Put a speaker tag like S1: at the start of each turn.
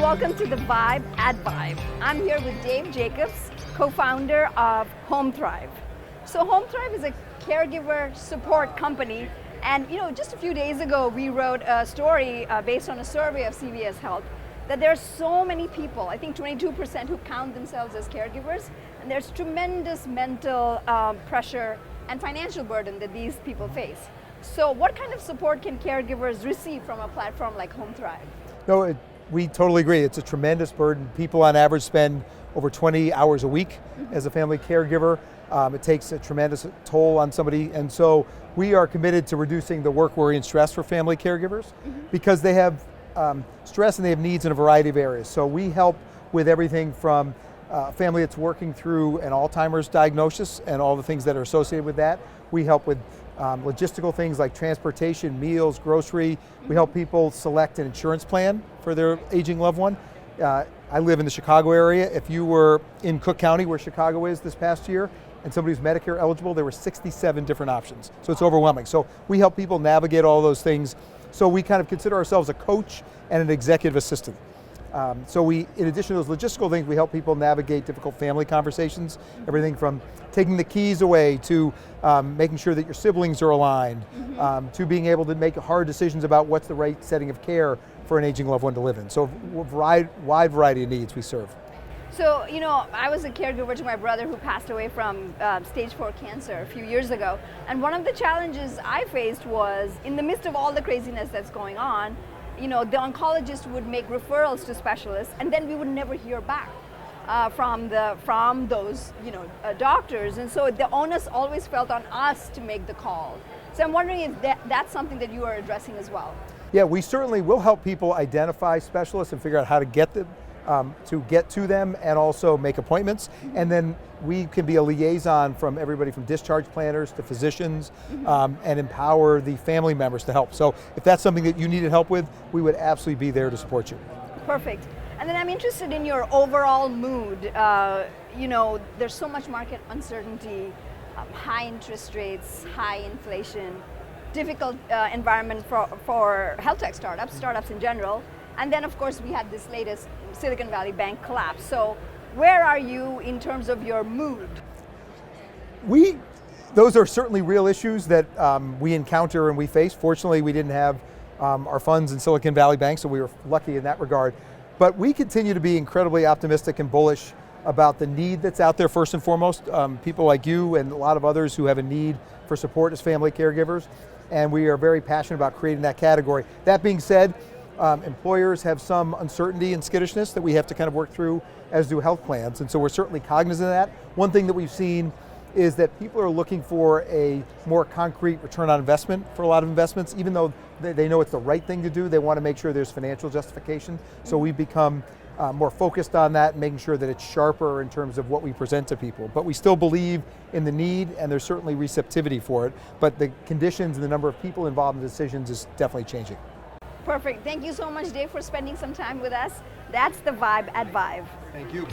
S1: welcome to the Vibe at Vive. I'm here with Dave Jacobs, co-founder of Homethrive. So Homethrive is a caregiver support company, and just a few days ago we wrote a story based on a survey of CVS Health that there are so many people, I think 22%, who count themselves as caregivers, and there's tremendous mental pressure and financial burden that these people face. So what kind of support can caregivers receive from a platform like Homethrive?
S2: No, we totally agree. It's a tremendous burden. People on average spend over 20 hours a week as a family caregiver. It takes a tremendous toll on somebody, and so we are committed to reducing the work, worry, and stress for family caregivers because they have stress and they have needs in a variety of areas. So we help with everything from a family that's working through an Alzheimer's diagnosis and all the things that are associated with that. We help with logistical things like transportation, meals, grocery. We help people select an insurance plan for their aging loved one. I live in the Chicago area. If you were in Cook County, where Chicago is this past year, and somebody who's Medicare eligible, there were 67 different options. So it's overwhelming. So we help people navigate all those things. So we kind of consider ourselves a coach and an executive assistant. So in addition to those logistical things, we help people navigate difficult family conversations, everything from taking the keys away to making sure that your siblings are aligned, to being able to make hard decisions about what's the right setting of care for an aging loved one to live in. So a wide variety of needs we serve.
S1: So, I was a caregiver to my brother who passed away from stage 4 cancer a few years ago. And one of the challenges I faced was, in the midst of all the craziness that's going on, the oncologist would make referrals to specialists, and then we would never hear back from those doctors. And so the onus always felt on us to make the call. So I'm wondering if that's something that you are addressing as well.
S2: Yeah, we certainly will help people identify specialists and figure out how to get them to them, and also make appointments. And then we can be a liaison from everybody from discharge planners to physicians, and empower the family members to help. So if that's something that you needed help with, we would absolutely be there to support you.
S1: Perfect. And then I'm interested in your overall mood. There's so much market uncertainty, high interest rates, high inflation, difficult environment for health tech startups in general. And then of course we had this latest Silicon Valley Bank collapse. So where are you in terms of your mood?
S2: Those are certainly real issues that we encounter and we face. Fortunately, we didn't have our funds in Silicon Valley Bank, so we were lucky in that regard. But we continue to be incredibly optimistic and bullish about the need that's out there first and foremost. People like you and a lot of others who have a need for support as family caregivers, and we are very passionate about creating that category. That being said, employers have some uncertainty and skittishness that we have to kind of work through, as do health plans, and so we're certainly cognizant of that. One thing that we've seen is that people are looking for a more concrete return on investment for a lot of investments. Even though they know it's the right thing to do, they want to make sure there's financial justification. So we've become more focused on that and making sure that it's sharper in terms of what we present to people. But we still believe in the need, and there's certainly receptivity for it, but the conditions and the number of people involved in decisions is definitely changing.
S1: Perfect. Thank you so much, Dave, for spending some time with us. That's the Vibe at Vive.
S2: Thank you.